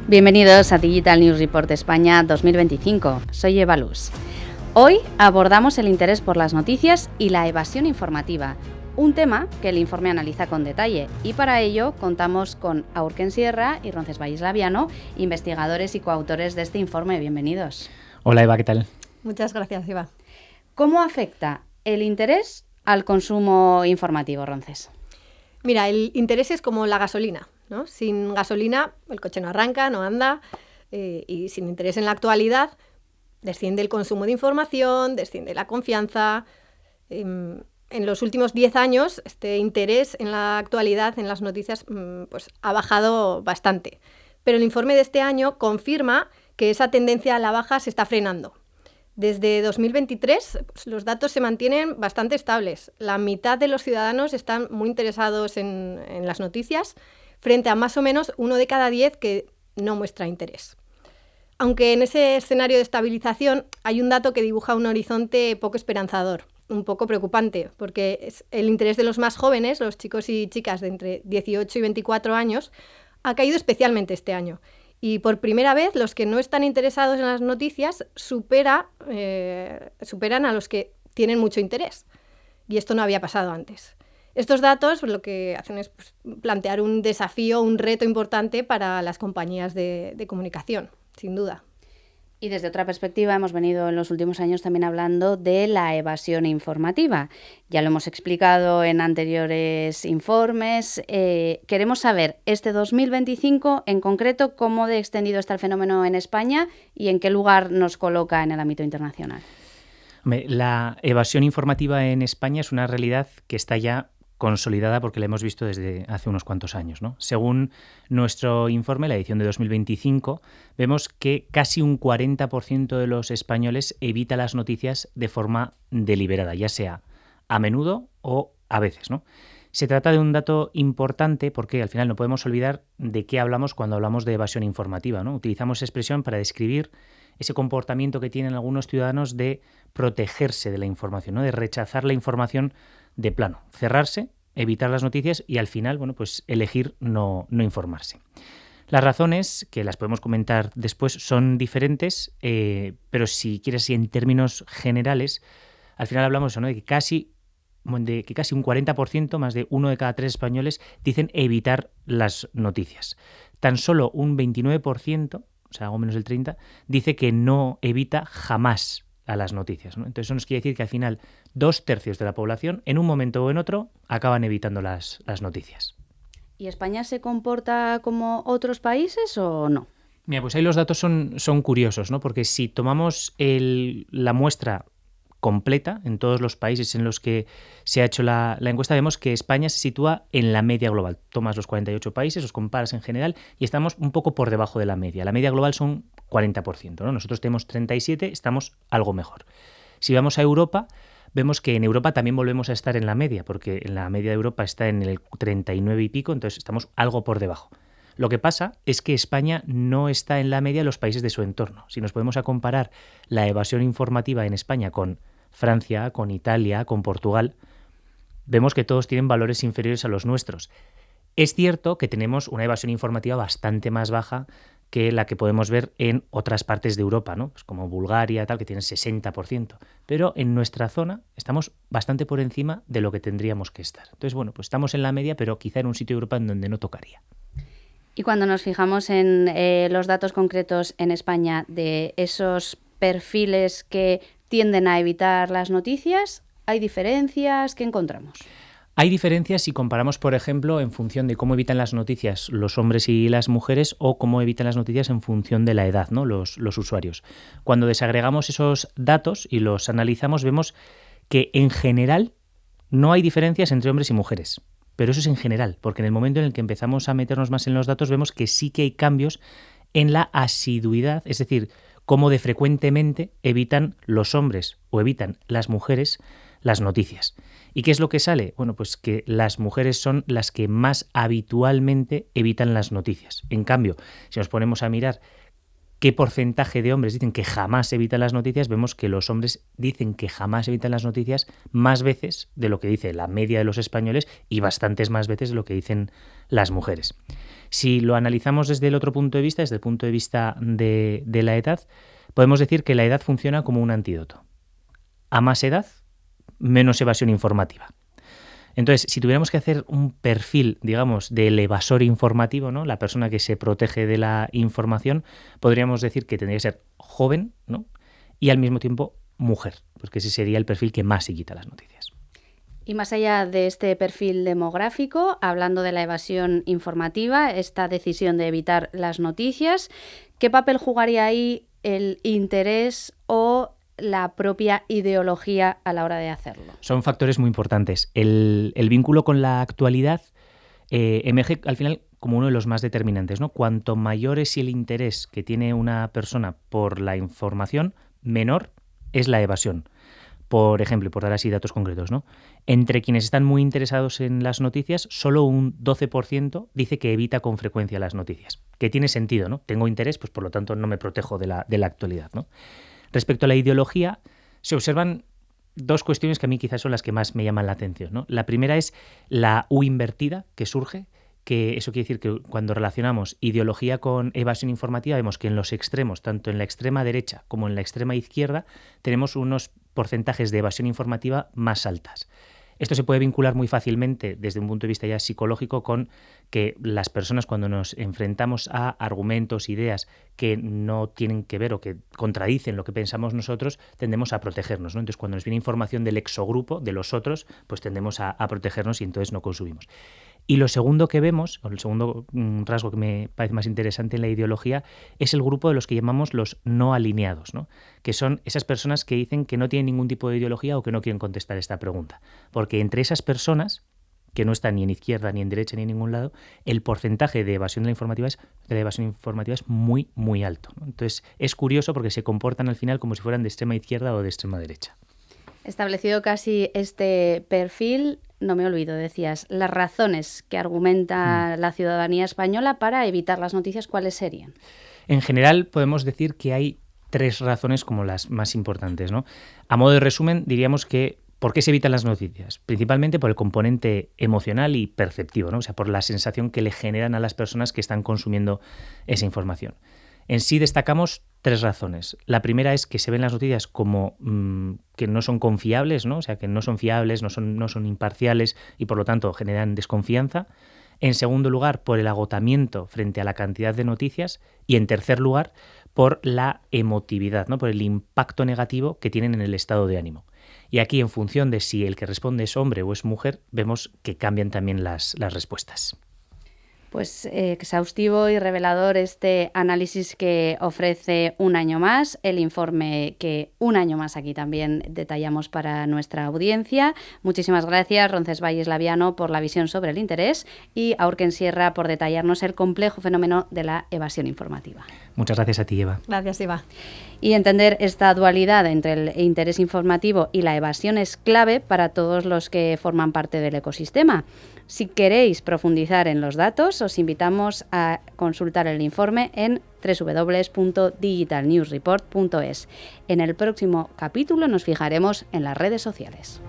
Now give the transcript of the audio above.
Bienvenidos a Digital News Report España 2025. Soy Eva Luz. Hoy abordamos el interés por las noticias y la evasión informativa, un tema que el informe analiza con detalle, y para ello contamos con Aurken Sierra y Roncesvalles Laviano, investigadores y coautores de este informe. Bienvenidos. Hola Eva, ¿qué tal? Muchas gracias, Eva. ¿Cómo afecta el interés al consumo informativo, Ronces? Mira, el interés es como la gasolina, ¿no? Sin gasolina el coche no arranca, no anda, y sin interés en la actualidad desciende el consumo de información, desciende la confianza. En los últimos 10 años este interés en la actualidad, en las noticias, pues ha bajado bastante. Pero el informe de este año confirma que esa tendencia a la baja se está frenando. Desde 2023 pues, los datos se mantienen bastante estables. La mitad de los ciudadanos están muy interesados en las noticias, frente a más o menos 1 de cada 10 que no muestra interés. Aunque en ese escenario de estabilización hay un dato que dibuja un horizonte poco esperanzador, un poco preocupante, porque el interés de los más jóvenes, los chicos y chicas de entre 18 y 24 años, ha caído especialmente este año. Y por primera vez los que no están interesados en las noticias superan a los que tienen mucho interés. Y esto no había pasado antes. Estos datos pues, lo que hacen es pues, plantear un desafío, un reto importante para las compañías de comunicación, sin duda. Y desde otra perspectiva hemos venido en los últimos años también hablando de la evasión informativa. Ya lo hemos explicado en anteriores informes. Queremos saber este 2025 en concreto cómo de extendido está el fenómeno en España y en qué lugar nos coloca en el ámbito internacional. La evasión informativa en España es una realidad que está ya consolidada porque la hemos visto desde hace unos cuantos años, ¿no? Según nuestro informe, la edición de 2025, vemos que casi un 40% de los españoles evita las noticias de forma deliberada, ya sea a menudo o a veces, ¿no? Se trata de un dato importante porque al final no podemos olvidar de qué hablamos cuando hablamos de evasión informativa, ¿no? Utilizamos esa expresión para describir ese comportamiento que tienen algunos ciudadanos de protegerse de la información, ¿no? De rechazar la información de plano, cerrarse, evitar las noticias y al final, bueno, pues elegir no informarse. Las razones, que las podemos comentar después, son diferentes, pero si quieres, en términos generales, al final hablamos eso, ¿no? de que casi un 40%, más de 1 de cada 3 españoles, dicen evitar las noticias. Tan solo un 29%, o sea, algo menos del 30%, dice que no evita jamás a las noticias, ¿no? Entonces eso nos quiere decir que al final 2/3 de la población, en un momento o en otro, acaban evitando las noticias. ¿Y España se comporta como otros países o no? Mira, pues ahí los datos son curiosos, ¿no? Porque si tomamos la muestra completa en todos los países en los que se ha hecho la encuesta, vemos que España se sitúa en la media global. Tomas los 48 países, los comparas en general y estamos un poco por debajo de la media. La media global son 40%, ¿no? Nosotros tenemos 37%, estamos algo mejor. Si vamos a Europa, vemos que en Europa también volvemos a estar en la media, porque en la media de Europa está en el 39 y pico, entonces estamos algo por debajo. Lo que pasa es que España no está en la media de los países de su entorno. Si nos podemos comparar la evasión informativa en España con Francia, con Italia, con Portugal, vemos que todos tienen valores inferiores a los nuestros. Es cierto que tenemos una evasión informativa bastante más baja que la que podemos ver en otras partes de Europa, ¿no? Pues como Bulgaria, tal, que tienen 60%. Pero en nuestra zona estamos bastante por encima de lo que tendríamos que estar. Entonces, bueno, pues estamos en la media, pero quizá en un sitio de Europa en donde no tocaría. Y cuando nos fijamos en los datos concretos en España de esos perfiles que tienden a evitar las noticias, ¿hay diferencias? ¿Qué encontramos? Hay diferencias si comparamos, por ejemplo, en función de cómo evitan las noticias los hombres y las mujeres o cómo evitan las noticias en función de la edad, ¿no? Los usuarios. Cuando desagregamos esos datos y los analizamos, vemos que en general no hay diferencias entre hombres y mujeres. Pero eso es en general, porque en el momento en el que empezamos a meternos más en los datos vemos que sí que hay cambios en la asiduidad, es decir, cómo de frecuentemente evitan los hombres o evitan las mujeres las noticias. ¿Y qué es lo que sale? Bueno, pues que las mujeres son las que más habitualmente evitan las noticias. En cambio, si nos ponemos a mirar qué porcentaje de hombres dicen que jamás evitan las noticias, vemos que los hombres dicen que jamás evitan las noticias más veces de lo que dice la media de los españoles y bastantes más veces de lo que dicen las mujeres. Si lo analizamos desde el otro punto de vista, desde el punto de vista de la edad, podemos decir que la edad funciona como un antídoto. A más edad, menos evasión informativa. Entonces, si tuviéramos que hacer un perfil, digamos, del evasor informativo, ¿no? La persona que se protege de la información, podríamos decir que tendría que ser joven, ¿no? Y al mismo tiempo mujer, porque ese sería el perfil que más se quita las noticias. Y más allá de este perfil demográfico, hablando de la evasión informativa, esta decisión de evitar las noticias, ¿qué papel jugaría ahí el interés o la propia ideología a la hora de hacerlo? Son factores muy importantes. El vínculo con la actualidad emerge al final como uno de los más determinantes, ¿no? Cuanto mayor es el interés que tiene una persona por la información, menor es la evasión. Por ejemplo, por dar así datos concretos, ¿no? Entre quienes están muy interesados en las noticias, solo un 12% dice que evita con frecuencia las noticias. Que tiene sentido, ¿no? Tengo interés, pues por lo tanto no me protejo de la actualidad, ¿no? Respecto a la ideología, se observan dos cuestiones que a mí quizás son las que más me llaman la atención, ¿no? La primera es la U invertida que surge, que eso quiere decir que cuando relacionamos ideología con evasión informativa vemos que en los extremos, tanto en la extrema derecha como en la extrema izquierda, tenemos unos porcentajes de evasión informativa más altas. Esto se puede vincular muy fácilmente desde un punto de vista ya psicológico con que las personas cuando nos enfrentamos a argumentos, ideas que no tienen que ver o que contradicen lo que pensamos nosotros, tendemos a protegernos, ¿no? Entonces cuando nos viene información del exogrupo, de los otros, pues tendemos a protegernos y entonces no consumimos. Y lo segundo que vemos, o el segundo rasgo que me parece más interesante en la ideología, es el grupo de los que llamamos los no alineados, ¿no? Que son esas personas que dicen que no tienen ningún tipo de ideología o que no quieren contestar esta pregunta. Porque entre esas personas, que no están ni en izquierda, ni en derecha, ni en ningún lado, el porcentaje de evasión de la evasión informativa es muy, muy alto, ¿no? Entonces es curioso porque se comportan al final como si fueran de extrema izquierda o de extrema derecha. Establecido casi este perfil, no me olvido, decías, las razones que argumenta la ciudadanía española para evitar las noticias, ¿cuáles serían? En general podemos decir que hay 3 razones como las más importantes, ¿no? A modo de resumen, diríamos que ¿por qué se evitan las noticias? Principalmente por el componente emocional y perceptivo, ¿no? O sea, por la sensación que le generan a las personas que están consumiendo esa información. En sí destacamos 3 razones. La primera es que se ven las noticias como que no son confiables, ¿no? O sea, que no son fiables, no son imparciales y por lo tanto generan desconfianza. En segundo lugar, por el agotamiento frente a la cantidad de noticias. Y en tercer lugar, por la emotividad, ¿no? Por el impacto negativo que tienen en el estado de ánimo. Y aquí, en función de si el que responde es hombre o es mujer, vemos que cambian también las respuestas. Pues exhaustivo y revelador este análisis que ofrece Un Año Más, el informe que un año más aquí también detallamos para nuestra audiencia. Muchísimas gracias, Roncesvalles Laviano, por la visión sobre el interés y a Urken Sierra por detallarnos el complejo fenómeno de la evasión informativa. Muchas gracias a ti, Eva. Gracias, Eva. Y entender esta dualidad entre el interés informativo y la evasión es clave para todos los que forman parte del ecosistema. Si queréis profundizar en los datos, os invitamos a consultar el informe en www.digitalnewsreport.es. En el próximo capítulo nos fijaremos en las redes sociales.